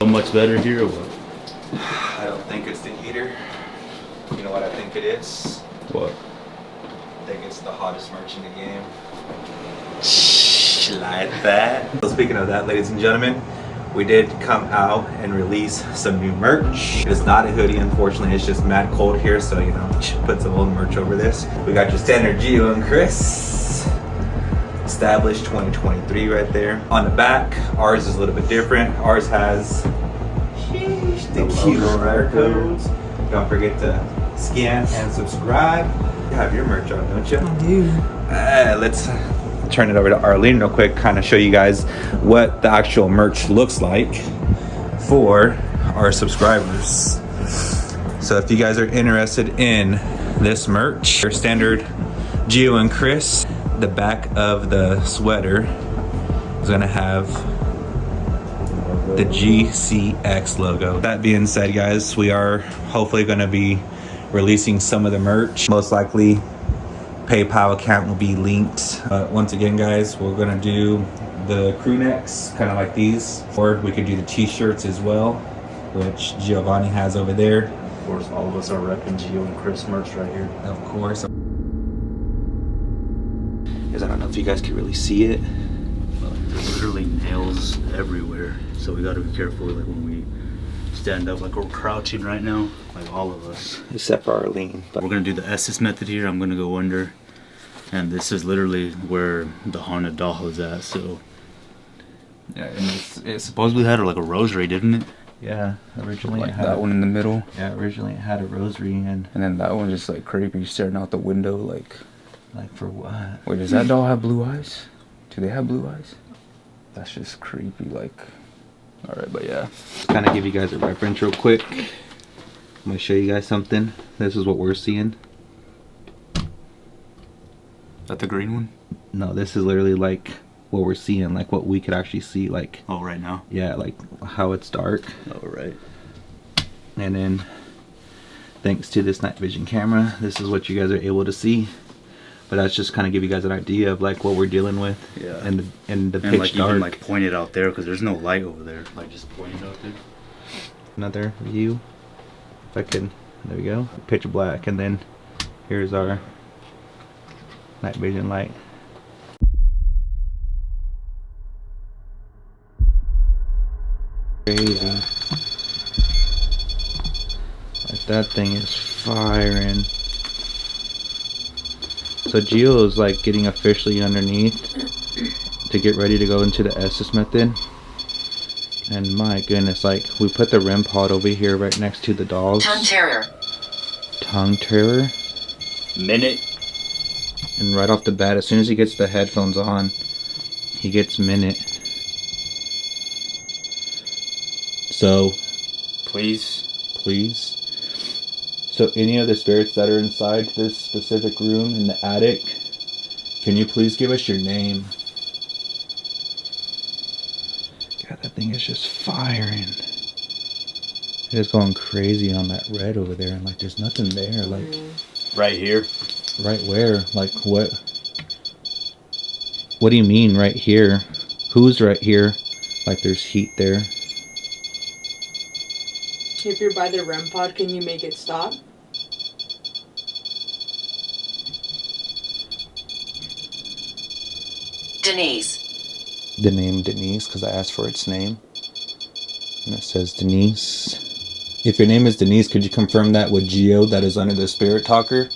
So much better here or what? I don't think it's the heater. You know what I think it is? What? I think it's the hottest merch in the game. Like that. So speaking of that, ladies and gentlemen, we did come out and release some new merch. It's not a hoodie, unfortunately. It's just mad cold here, so you know, put some old merch over this. We got your standard Gio and Chris. Established 2023 right there. On the back, ours is a little bit different. Ours has the cute barcodes. Don't forget to scan and subscribe. You have your merch on, don't you? I do. Let's turn it over to Arlene real quick, kind of show you guys what the actual merch looks like for our subscribers. So if you guys are interested in this merch, your standard Gio and Chris, the back of the sweater is gonna have the GCX logo. That being said, guys, we are hopefully gonna be releasing some of the merch. Most likely PayPal account will be linked. Once again, guys, we're gonna do the crew necks, kind of like these, or we could do the t-shirts as well, which Giovanni has over there. Of course, all of us are repping Gio and Chris merch right here. Of course. Because I don't know if you guys can really see it. There's literally nails everywhere, so we gotta be careful like when we stand up, like we're crouching right now, like all of us. Except for Arlene. But we're gonna do the Estes method here. I'm gonna go under, and this is literally where the haunted doll is at, so. Yeah, and it supposedly had like a rosary, didn't it? Yeah, originally like it had that one in the middle. Yeah, originally it had a rosary and then that one just like creepy, staring out the window like for what? Wait, does that doll have blue eyes? Do they have blue eyes? That's just creepy. Like, all right, but yeah. Just kind of give you guys a reference real quick. I'm gonna show you guys something. This is what we're seeing. Is that the green one? No, this is literally like what we're seeing, like what we could actually see, like. Oh, right now? Yeah, like how it's dark. Oh, right. And then, thanks to this night vision camera, this is what you guys are able to see. But that's just kind of give you guys an idea of like what we're dealing with. Yeah. And the pitch like dark. even like point it out there because there's no light over there. Like just point it out there. Another view. If I can, there we go. Pitch black, and then here's our night vision light. Crazy. Like that thing is firing. So Gio is like getting officially underneath to get ready to go into the Estes method. And my goodness, like we put the REM pod over here right next to the dolls. Tongue terror. Tongue terror. Minute. And right off the bat, as soon as he gets the headphones on, he gets minute. So, please. So any of the spirits that are inside this specific room in the attic, can you please give us your name? God, that thing is just firing. It is going crazy on that red over there, and like there's nothing there. Like right here. Right where? Like what? What do you mean right here? Who's right here? Like there's heat there. If you're by the REM pod, can you make it stop? Denise. The name Denise, because I asked for its name. And it says Denise. If your name is Denise, could you confirm that with Gio that is under the spirit talker?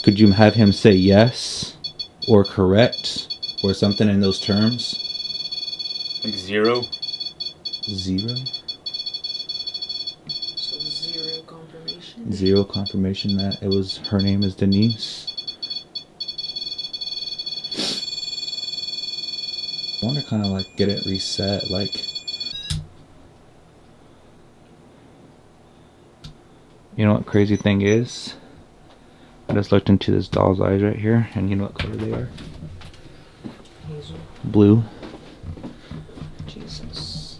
Could you have him say yes or correct or something in those terms? Like 0? 0? So 0 confirmation? 0 confirmation that it was her name is Denise. I want to kind of like get it reset, like. You know what crazy thing is? I just looked into this doll's eyes right here, and you know what color they are? Hazel. Blue. Jesus.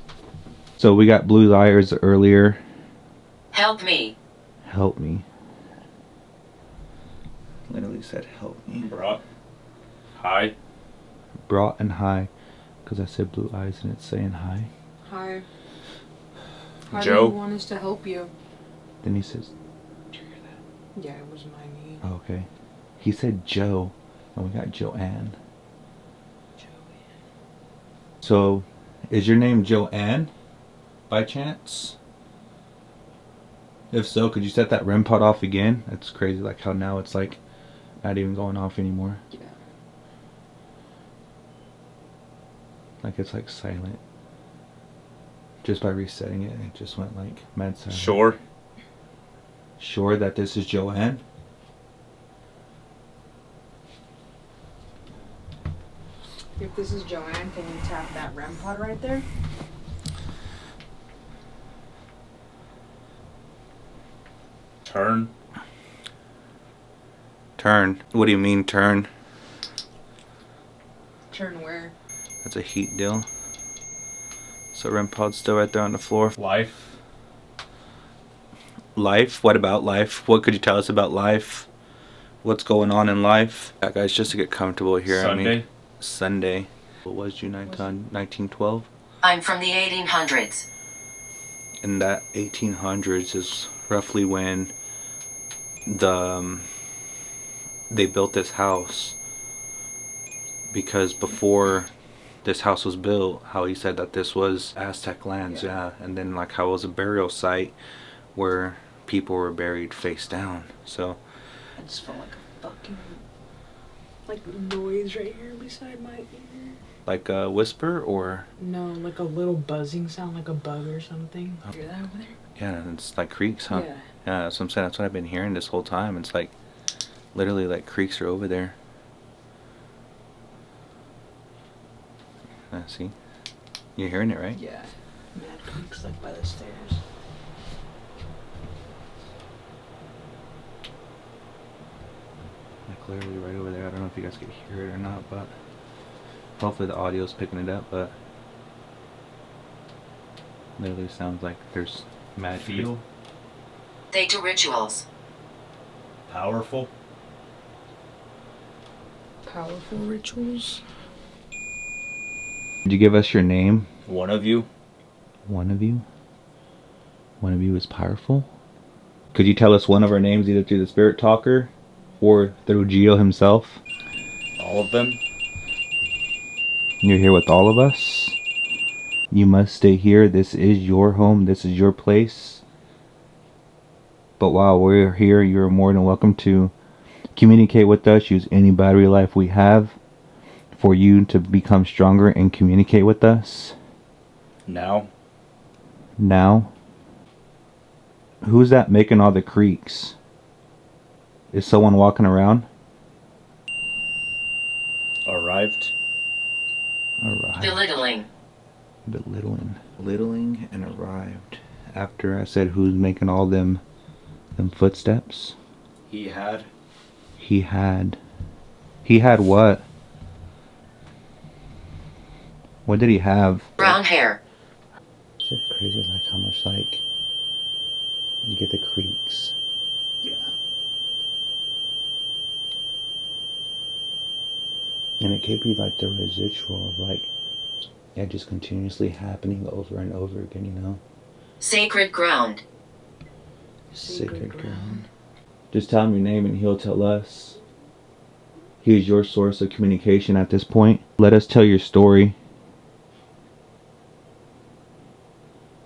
So we got blue eyes earlier. Help me. Help me. Literally said help me. Brought. Hi. Brought and hi. Because I said blue eyes and it's saying hi. Hi. How Joe? do you want us to help you? Then he says, did you hear that? Yeah, it was my name. Oh, okay. He said Joe, and we got Joanne. So, is your name Joanne, by chance? If so, could you set that REM pod off again? That's crazy, like how now it's like not even going off anymore. Yeah. Like it's like silent. Just by resetting it, it just went like mad silent. Sure. Sure that this is Joanne? If this is Joanne, can you tap that REM pod right there? Turn. Turn. What do you mean turn? Turn where? That's a heat deal. So REM pod's still right there on the floor. Life. Life? What about life? What could you tell us about life? What's going on in life? Yeah, guys, just to get comfortable here. Sunday. I mean, Sunday. What was June 1912? I'm from the 1800s. And that 1800s is roughly when they built this house. Because before this house was built, how he said that this was Aztec lands, yeah. And then like how it was a burial site where people were buried face down. So I just felt like a fucking like noise right here beside my ear. Like a whisper or? No, like a little buzzing sound, like a bug or something. Oh. Hear that over there? Yeah, it's like creaks, huh? Yeah. Yeah, that's what I'm saying. That's what I've been hearing this whole time. It's like literally like creaks are over there. See? You're hearing it, right? Yeah. Mad creaks like by the stairs. Like literally right over there. I don't know if you guys can hear it or not, but hopefully the audio's picking it up, but literally sounds like there's mad Feel? They do rituals. Powerful? Powerful rituals? Could you give us your name? One of you? One of you? One of you is powerful? Could you tell us one of our names either through the spirit talker or through Gio himself? All of them? You're here with all of us. You must stay here. This is your home. This is your place. But while we're here, you're more than welcome to communicate with us. Use any battery life we have for you to become stronger and communicate with us. Now? Now? Who's that making all the creaks? Is someone walking around? Arrived? Arrived. Belittling. Belittling and arrived. After I said who's making all them footsteps? He had? He had what? What did he have? Brown hair. It's just crazy like how much like you get the creaks. Yeah. And it could be like the residual of like, yeah, just continuously happening over and over again, you know? Sacred ground. Sacred ground. Just tell him your name and he'll tell us. He is your source of communication at this point. Let us tell your story.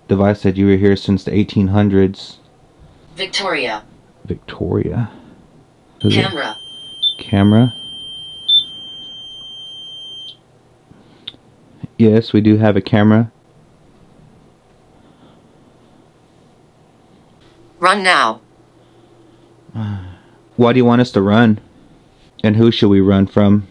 Device said you were here since the 1800s. Victoria. Victoria. Camera. Camera. Yes, we do have a camera. Run now. Why do you want us to run? And who should we run from?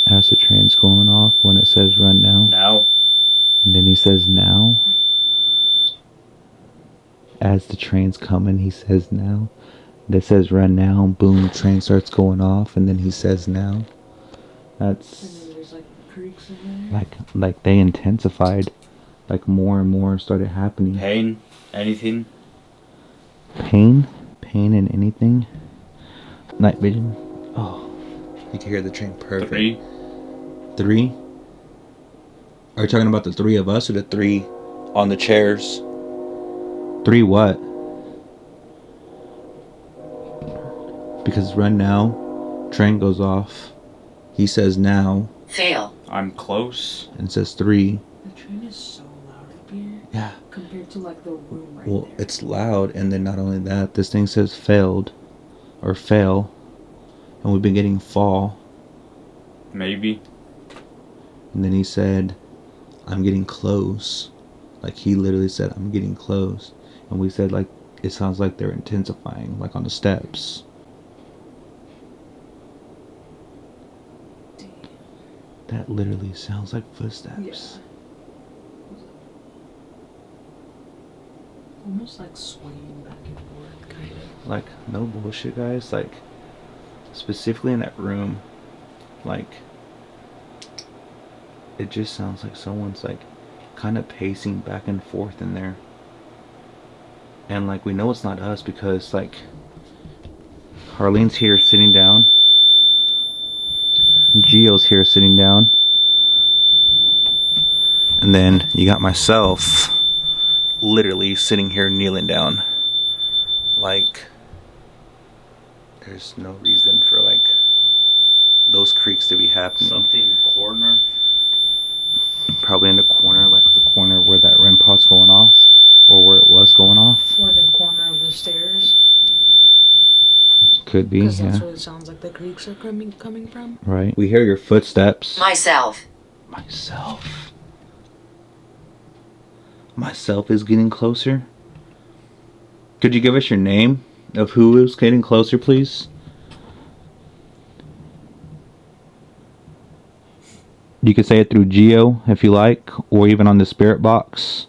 As the train's going off when it says run now. Now? And then he says now. As the train's coming, he says now. That says run now. Boom, train starts going off, and then he says now. That's And then there's like creaks in there. like they intensified. Like more and more started happening. Pain? Anything? Pain? Pain in anything? Night vision? Oh, you can hear the train perfect. Three? Are you talking about the three of us or the three on the chairs? Three what? Because run now, train goes off. He says now. Fail. I'm close. And it says three. The train is so loud up here. Yeah. Compared to like the room right Well, there. it's loud, and then not only that, this thing says failed or fail, and we've been getting fall. Maybe. And then he said, I'm getting close. Like he literally said, I'm getting close. And we said, like, it sounds like they're intensifying, like on the steps. That literally sounds like footsteps. Yeah. Almost like swaying back and forth, kind of. Like, no bullshit, guys. Like, specifically in that room, like, it just sounds like someone's, like, kind of pacing back and forth in there. And, like, we know it's not us because, like, Harlene's here sitting down. Gio's here sitting down. And then you got myself literally sitting here kneeling down. Like, there's no reason for, like, those creaks to be happening. Something in the corner. Probably in the corner, like the corner where that REM pod's going off, or where it was going off. Or the corner of the stairs. Could be, Because yeah. that's what it sounds like the creaks are coming from. Right. We hear your footsteps. Myself. Myself is getting closer. Could you give us your name of who is getting closer, please? You can say it through Geo if you like, or even on the spirit box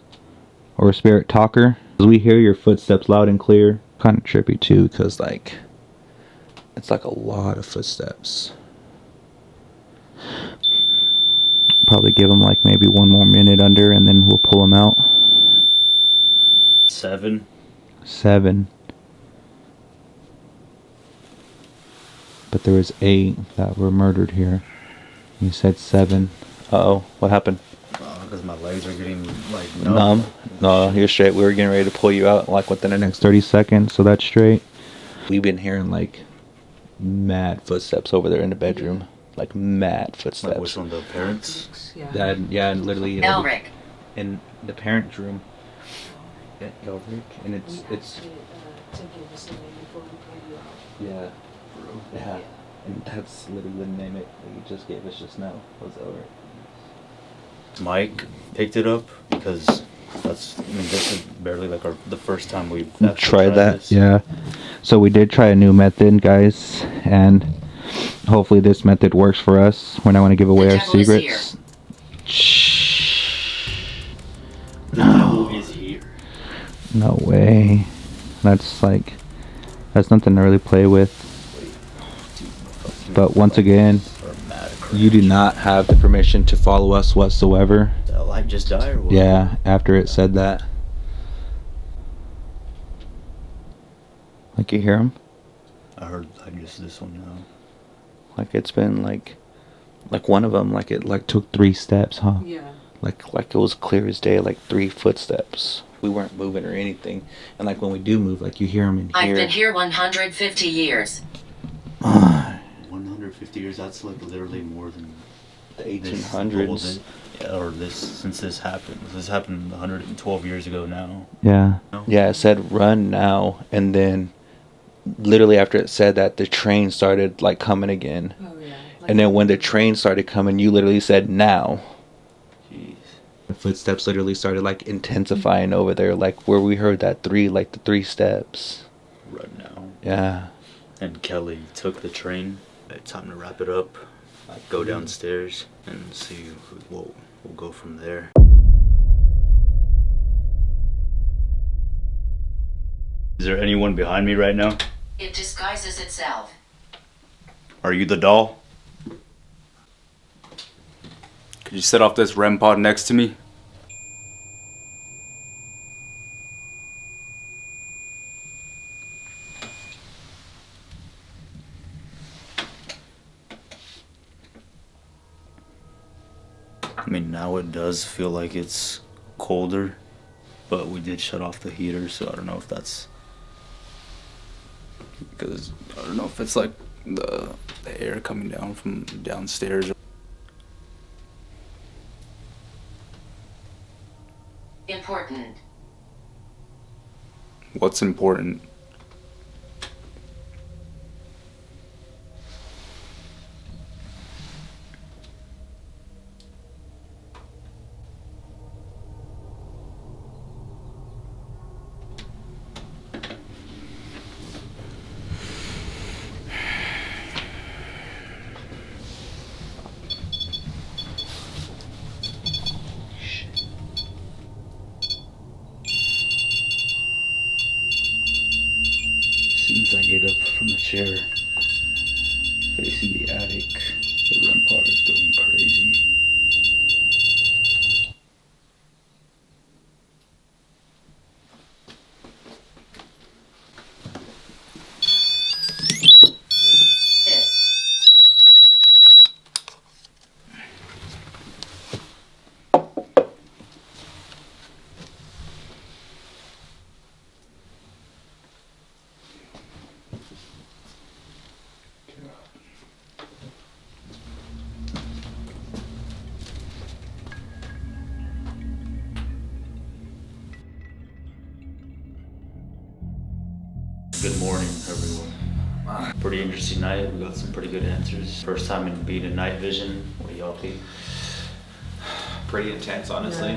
or spirit talker. We hear your footsteps loud and clear. Kind of trippy too, because like it's like a lot of footsteps. Probably give them like maybe one more minute under, and then we'll pull them out. 7. 7. But there was 8 that were murdered here. You said 7. Uh-oh, what happened? Because my legs are getting like Numb? No, you're straight. We were getting ready to pull you out like within the next 30 seconds, so that's straight. We've been hearing like mad footsteps over there in the bedroom. Like mad footsteps. Like which one, the parents? Yeah, yeah, literally Elric. in the parents' room. Yeah, Elric, and it's yeah, yeah, and that's literally the name it that you just gave us just now was Elric. Mike picked it up because this is barely like the first time we've Tried that, this. yeah. So we did try a new method, guys, and hopefully this method works for us. We're not going to give away our secrets. No. Is here. No way. That's nothing to really play with. But once again, you do not have the permission to follow us whatsoever. Did that light just die or what? Yeah, after it said that. Like you hear him? I heard just this one now. Like it's been like one of them, like it like took 3 steps, huh? Yeah. Like it was clear as day, like 3 footsteps. We weren't moving or anything. And like when we do move, like you hear them in here. I've been here 150 years. 150 years, that's like literally more than the 1800s. Yeah, or since this happened. This happened 112 years ago now. Yeah. No? Yeah, it said run now, and then literally after it said that, the train started like coming again. Oh yeah. And then when the train started coming, you literally said now. Jeez. The footsteps literally started like intensifying over there, like where we heard that 3, like the 3 steps. Run now. Yeah. And Kelly took the train. Time to wrap it up. Go downstairs and see what we'll go from there. Is there anyone behind me right now? It disguises itself. Are you the doll? Could you set off this REM pod next to me? I mean, now it does feel like it's colder, but we did shut off the heater, so I don't know if that's because I don't know if it's like the air coming down from downstairs. Important. What's important? As soon as I get up from the chair, facing the attic, the REM pod is going crazy. morning, everyone. Pretty interesting night. We got some pretty good answers. First time in being in night vision. What do y'all think? Pretty intense, honestly.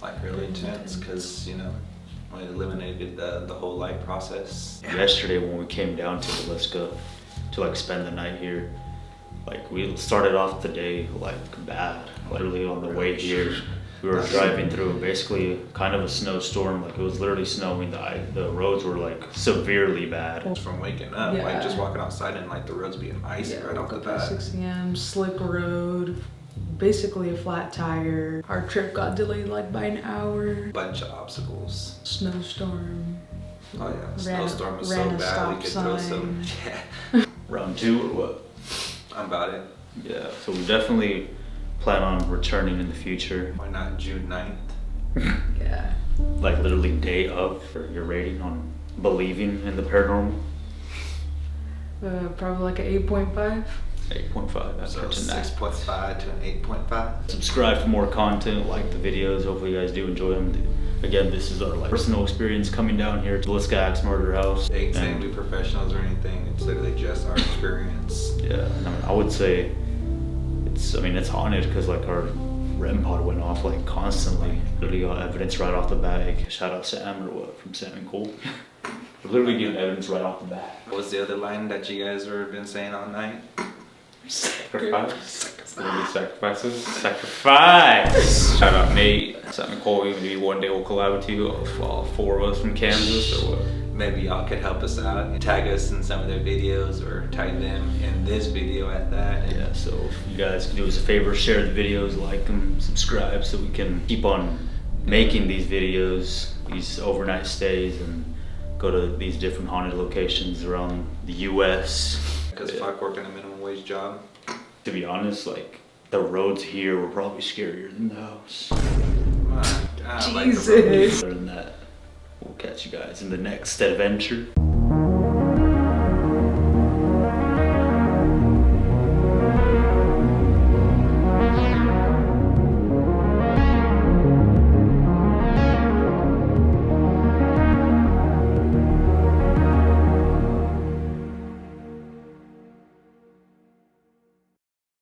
Like really intense, because you know, we eliminated the whole light process. Yesterday when we came down to Villisca to like spend the night here, like we started off the day like bad. Literally on the way here, we were driving through basically kind of a snowstorm. Like it was literally snowing. The roads were like severely bad. From waking up, like just walking outside and like the roads being icy right off the bat. 6 a.m. slick road. Basically a flat tire. Our trip got delayed like by an hour. Bunch of obstacles. Snowstorm. Oh yeah, snowstorm was so bad we could throw some. Round 2 or what? I'm about it. Yeah, so we definitely plan on returning in the future. Why not June 9th? Yeah. Like literally day of. Your rating on believing in the paranormal? Probably like an 8.5. 8.5 after tonight. 6.5 to an 8.5. Subscribe for more content, like the videos. Hopefully you guys do enjoy them. Again, this is our like personal experience coming down here to Villisca Axe Murder House. They ain't saying we professionals or anything. It's literally just our experience. Yeah, I mean, I would say it's haunted because like our REM pod went off like constantly. Literally got evidence right off the bat. Shout out Sam or what from Sam and Cole. We're literally getting evidence right off the bat. What was the other line that you guys have been saying all night? Sacrifice. Sacrifices. Sacrifice. Shout out Nate, Sam and Cole. Maybe one day we'll collab with you. All 4 of us from Kansas or what? Maybe y'all could help us out and tag us in some of their videos or tag them in this video at that. Yeah, so if you guys can do us a favor, share the videos, like them, subscribe so we can keep on making these videos, these overnight stays, and go to these different haunted locations around the US. Because fuck working a minimum wage job. To be honest, like the roads here were probably scarier than the house. Jesus. Other than that, we'll catch you guys in the next adventure.